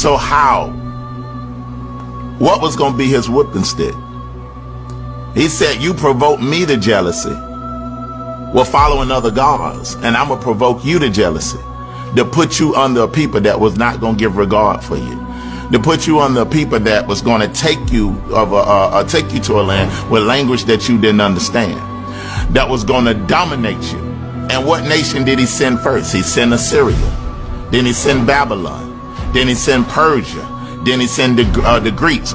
So how? What was going to be his whipping stick? He said, you provoke me to jealousy. Well, following other gods, and I'm going to provoke you to jealousy, to put you under a people that was not going to give regard for you, to put you under a people that was going to take you to a land with language that you didn't understand, that was going to dominate you. And what nation did he send first? He sent Assyria. Then he sent Babylon. Then he sent Persia. Then he sent the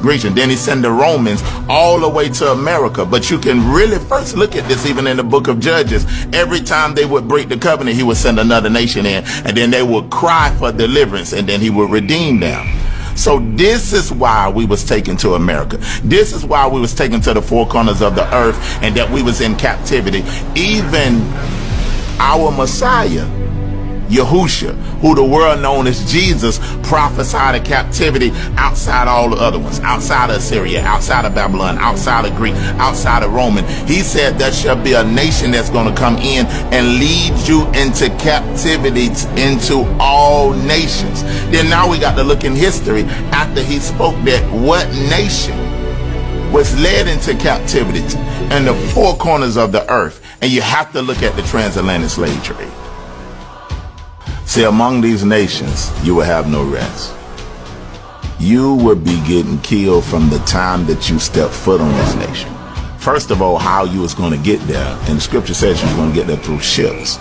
Grecian. Then he sent the Romans all the way to America. But you can really first look at this even in the book of Judges. Every time they would break the covenant, he would send another nation in. And then they would cry for deliverance. And then he would redeem them. So this is why we was taken to America. This is why we was taken to the four corners of the earth, and that we was in captivity. Even our Messiah, Yahushua, who the world known as Jesus, prophesied a captivity outside all the other ones, outside of Assyria, outside of Babylon, outside of Greek, outside of Roman. He said there shall be a nation that's going to come in and lead you into captivity into all nations. Then now we got to look in history after he spoke that what nation was led into captivity in the four corners of the earth. And you have to look at the transatlantic slave trade. See, among these nations, you will have no rest. You will be getting killed from the time that you step foot on this nation. First of all, how you was going to get there. And the scripture says you was going to get there through ships.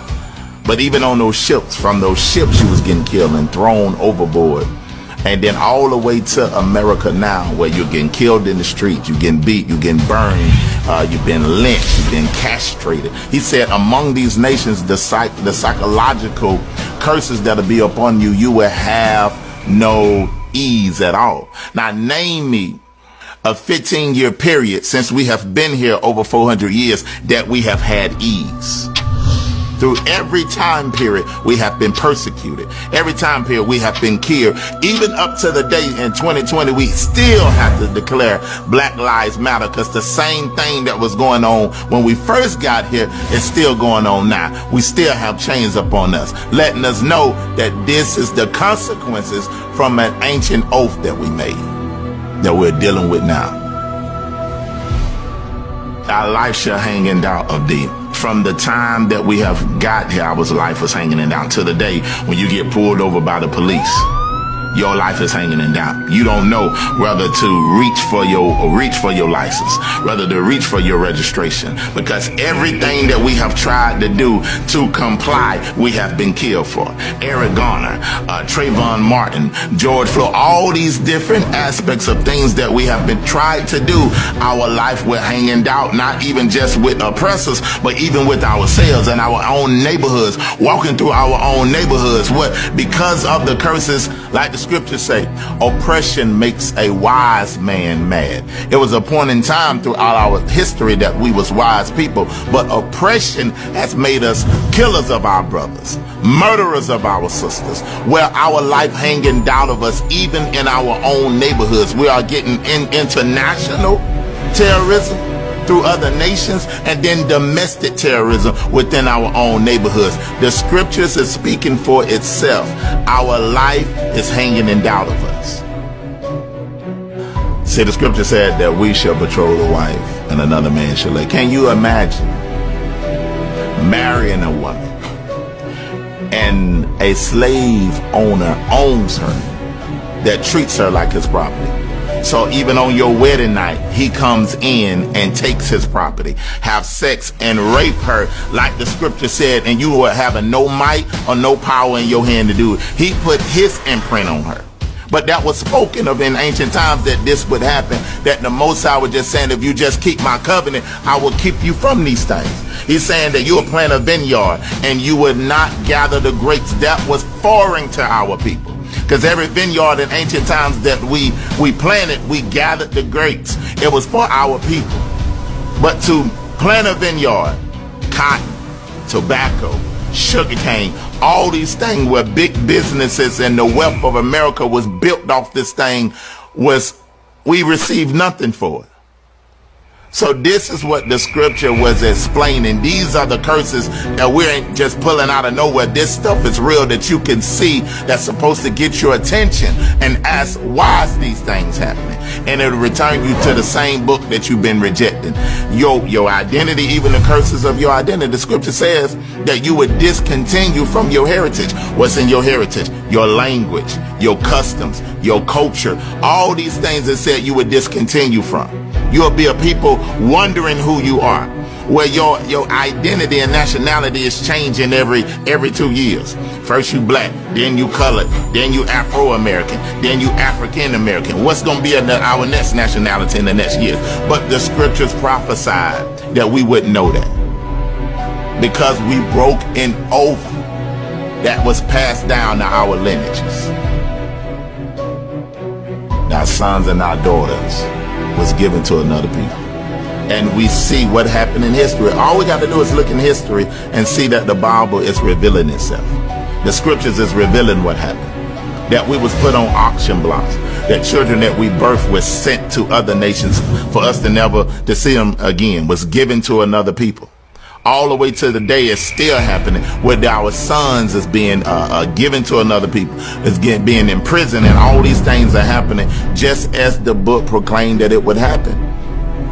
But even on those ships, from those ships, you was getting killed and thrown overboard. And then all the way to America now, where you're getting killed in the streets, you're getting beat, you're getting burned, you've been lynched, you've been castrated. He said among these nations, the psychological curses that'll be upon you, you will have no ease at all. Now name me a 15-year period since we have been here over 400 years that we have had ease. Through every time period, we have been persecuted. Every time period, we have been killed. Even up to the day in 2020, we still have to declare Black Lives Matter, because the same thing that was going on when we first got here is still going on now. We still have chains upon us, letting us know that this is the consequences from an ancient oath that we made, that we're dealing with now. Our life shall hang in doubt of thee. From the time that we have got here, our life was hanging in doubt to the day when you get pulled over by the police. Your life is hanging in doubt. You don't know whether to reach for your license, whether to reach for your registration, because everything that we have tried to do to comply, we have been killed for. Eric Garner, Trayvon Martin, George Floyd, all these different aspects of things that we have been tried to do, our life will hang in doubt, not even just with oppressors, but even with ourselves and our own neighborhoods, walking through our own neighborhoods. What? Because of the curses, like the scriptures say, oppression makes a wise man mad. It was a point in time throughout our history that we was wise people, but oppression has made us killers of our brothers, murderers of our sisters, where our life hang in doubt of us even in our own neighborhoods. We are getting international terrorism through other nations, and then domestic terrorism within our own neighborhoods. The scriptures is speaking for itself. Our life is hanging in doubt of us. See, the scripture said that we shall betroth a wife and another man shall lay. Can you imagine marrying a woman and a slave owner owns her, that treats her like his property? So even on your wedding night, he comes in and takes his property, have sex and rape her, like the scripture said, and you were having no might or no power in your hand to do it. He put his imprint on her. But that was spoken of in ancient times, that this would happen, that the Most High was just saying, if you just keep my covenant, I will keep you from these things. He's saying that you will plant a vineyard and you would not gather the grapes. That was foreign to our people. Because every vineyard in ancient times that we planted, we gathered the grapes. It was for our people. But to plant a vineyard, cotton, tobacco, sugarcane, all these things where big businesses and the wealth of America was built off this thing, we received nothing for it. So this is what the scripture was explaining. These are the curses that we ain't just pulling out of nowhere. This stuff is real that you can see, that's supposed to get your attention and ask, why is these things happening? And it'll return you to the same book that you've been rejecting. Your identity, even the curses of your identity. The scripture says that you would discontinue from your heritage. What's in your heritage? Your language, your customs, your culture, all these things that said you would discontinue from. You'll be a people wondering who you are, where your identity and nationality is changing every 2 years. First you black, then you colored, then you Afro-American, then you African-American. What's going to be our next nationality in the next years? But the scriptures prophesied that we wouldn't know that, because we broke an oath that was passed down to our lineages. Our sons and our daughters was given to another people. And we see what happened in history. All we got to do is look in history and see that the Bible is revealing itself. The scriptures is revealing what happened. That we was put on auction blocks. That children that we birthed were sent to other nations for us to never to see them again. Was given to another people. All the way to the day it's still happening, where our sons is being given to another people, is being imprisoned, and all these things are happening just as the book proclaimed that it would happen.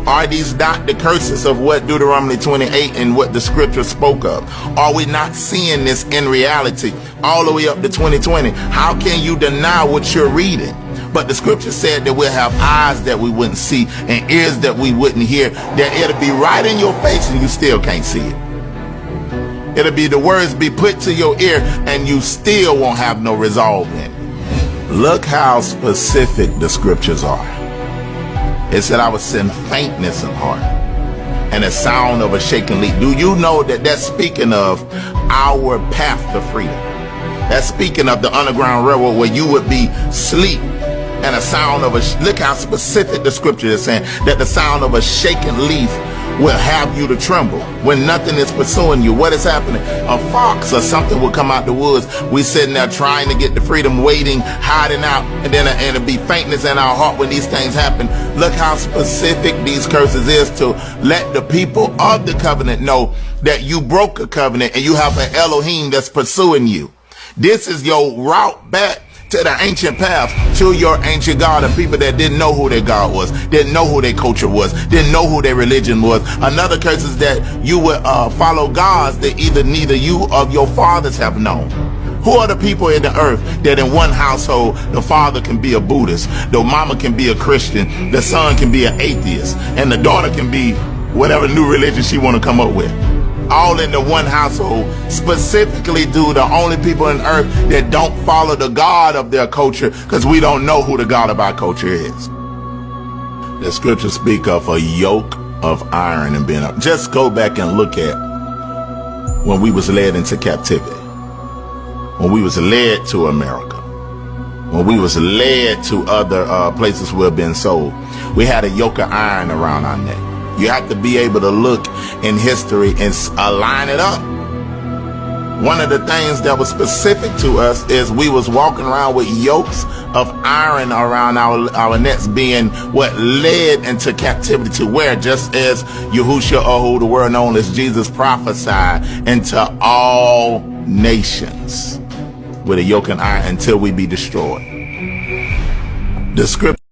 Are these not the curses of what Deuteronomy 28 and what the scripture spoke of? Are we not seeing this in reality all the way up to 2020? How can you deny what you're reading? But the scripture said that we'll have eyes that we wouldn't see and ears that we wouldn't hear, that it'll be right in your face and you still can't see it. It'll be the words be put to your ear and you still won't have no resolve in it. Look how specific the scriptures are. It said, I will send faintness of heart and the sound of a shaking leaf. Do you know that that's speaking of our path to freedom? That's speaking of the Underground Railroad, where you would be asleep and a sound of look how specific the scripture is saying, that the sound of a shaking leaf will have you to tremble when nothing is pursuing you. What is happening? A fox or something will come out the woods. We sitting there trying to get the freedom, waiting, hiding out, and then it'll be faintness in our heart when these things happen. Look how specific these curses is to let the people of the covenant know that you broke a covenant and you have an Elohim that's pursuing you. This is your route back to the ancient path, to your ancient God, of people that didn't know who their God was, didn't know who their culture was, didn't know who their religion was. Another curse is that you would follow gods that neither you or your fathers have known. Who are the people in the earth that in one household, the father can be a Buddhist, the mama can be a Christian, the son can be an atheist, and the daughter can be whatever new religion she want to come up with? All in the one household, specifically the only people on earth that don't follow the God of their culture, because we don't know who the God of our culture is. The scriptures speak of a yoke of iron and being up. Just go back and look at when we was led into captivity, when we was led to America, when we was led to other places we've been sold. We had a yoke of iron around our neck. You have to be able to look in history and line it up. One of the things that was specific to us is we was walking around with yokes of iron around our necks, being what led into captivity, to where, just as Yahushua, or who the world known as Jesus, prophesied, into all nations with a yoke and iron until we be destroyed. The scripture